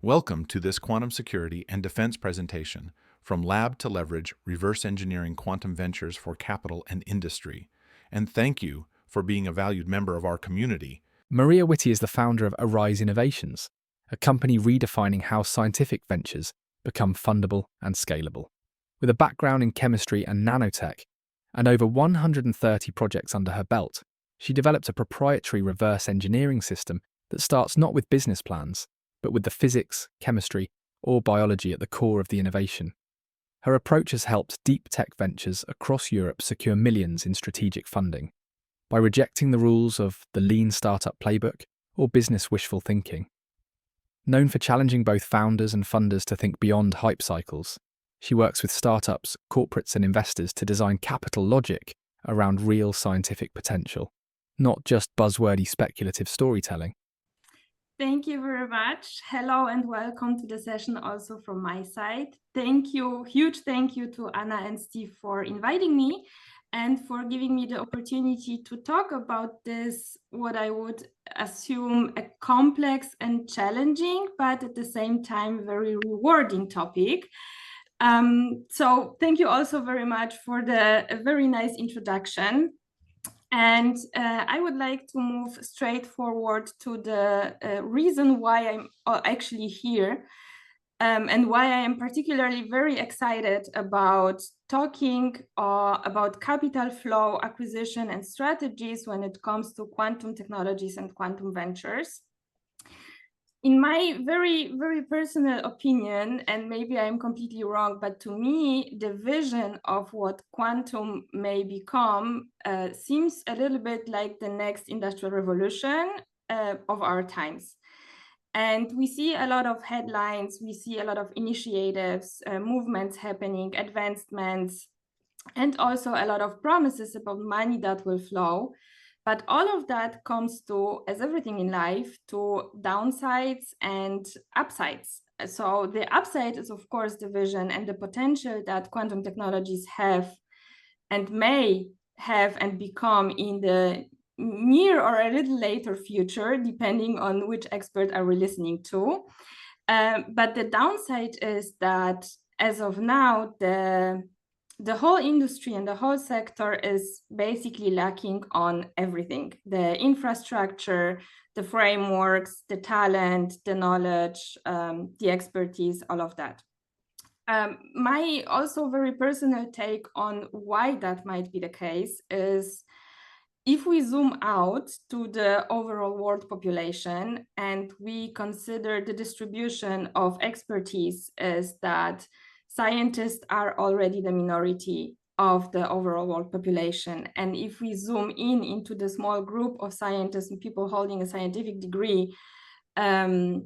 Welcome to this quantum security and defense presentation from Lab to Leverage Reverse Engineering Quantum Ventures for Capital and Industry. And thank you for being a valued member of our community. Maria Witt is the founder of Arise Innovations, a company redefining how scientific ventures become fundable and scalable. With a background in chemistry and nanotech, and over 130 projects under her belt, she developed a proprietary reverse engineering system that starts not with business plans, but with the physics, chemistry, or biology at the core of the innovation. Her approach has helped deep tech ventures across Europe secure millions in strategic funding by rejecting the rules of the lean startup playbook or business wishful thinking. Known for challenging both founders and funders to think beyond hype cycles, she works with startups, corporates, and investors to design capital logic around real scientific potential, not just buzzwordy speculative storytelling. Thank you very much. Hello and welcome to the session also from my side. Thank you, huge thank you to Anna and Steve for inviting me and for giving me the opportunity to talk about this, what I would assume a complex and challenging, but at the same time very rewarding topic. So thank you also very much for a very nice introduction. And I would like to move straight forward to the reason why I'm actually here and why I am particularly very excited about talking about capital flow, acquisition, and strategies when it comes to quantum technologies and quantum ventures. In my very, very personal opinion, and maybe I'm completely wrong, but to me, the vision of what quantum may become seems a little bit like the next industrial revolution of our times. And we see a lot of headlines, we see a lot of initiatives, movements happening, advancements, and also a lot of promises about money that will flow. But all of that comes to, as everything in life, to downsides and upsides. So the upside is, of course, the vision and the potential that quantum technologies have and may have and become in the near or a little later future, depending on which expert are we listening to. But the downside is that as of now, the whole industry and the whole sector is basically lacking on everything: the infrastructure, the frameworks, the talent, the knowledge, the expertise, all of that. My also very personal take on why that might be the case is if we zoom out to the overall world population and we consider the distribution of expertise, is that scientists are already the minority of the overall world population. And if we zoom in into the small group of scientists and people holding a scientific degree, and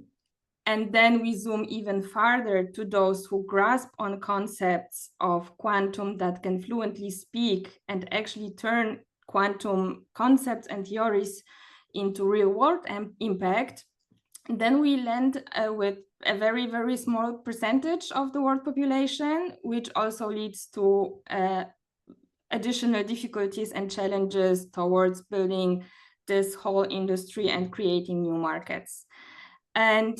then we zoom even farther to those who grasp on concepts of quantum that can fluently speak and actually turn quantum concepts and theories into real world impact, then we land with a very, very small percentage of the world population, which also leads to additional difficulties and challenges towards building this whole industry and creating new markets. And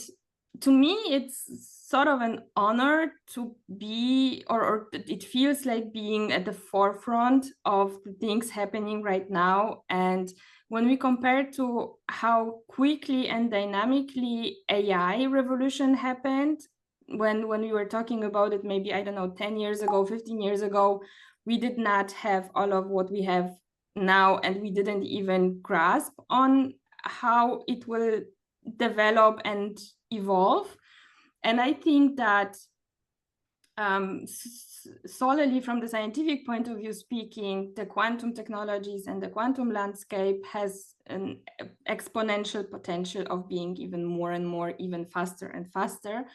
to me, it's sort of an honor to be, or it feels like being at the forefront of the things happening right now. And when we compare to how quickly and dynamically AI revolution happened, when we were talking about it, maybe, I don't know, 10 years ago, 15 years ago, we did not have all of what we have now, and we didn't even grasp on how it will develop and evolve. And I think that solely from the scientific point of view speaking, the quantum technologies and the quantum landscape has an exponential potential of being even more and more, even faster and faster,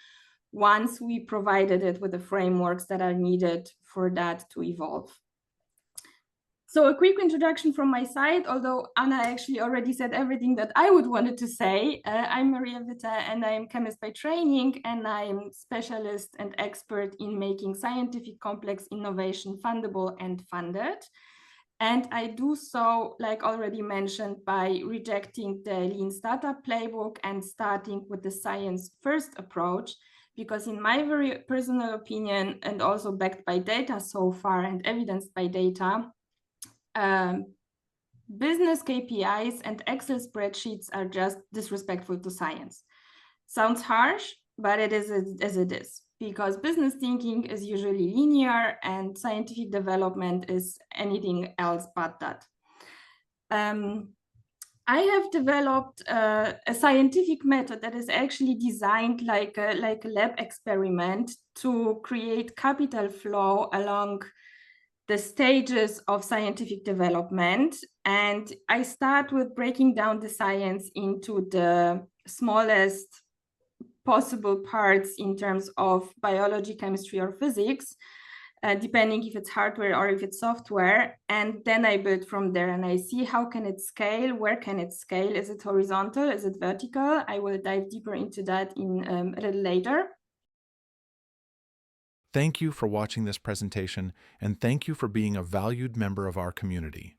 once we provided it with the frameworks that are needed for that to evolve. So a quick introduction from my side, although Anna actually already said everything that I would wanted to say. I'm Maria Witt, and I'm chemist by training, and I'm specialist and expert in making scientific complex innovation fundable and funded. And I do so, like already mentioned, by rejecting the lean startup playbook and starting with the science first approach, because in my very personal opinion, and also backed by data so far and evidenced by data, business KPIs and Excel spreadsheets are just disrespectful to science. Sounds harsh, but it is as it is, because business thinking is usually linear and scientific development is anything else but that. I have developed a scientific method that is actually designed like a lab experiment to create capital flow along the stages of scientific development. And I start with breaking down the science into the smallest possible parts in terms of biology, chemistry, or physics, depending if it's hardware or if it's software. And then I build from there and I see how can it scale, where can it scale, is it horizontal, is it vertical? I will dive deeper into that in a little later. Thank you for watching this presentation, and thank you for being a valued member of our community.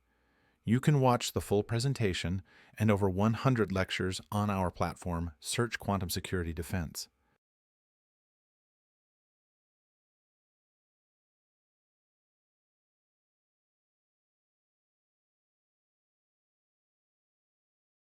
You can watch the full presentation and over 100 lectures on our platform, Search Quantum Security Defense.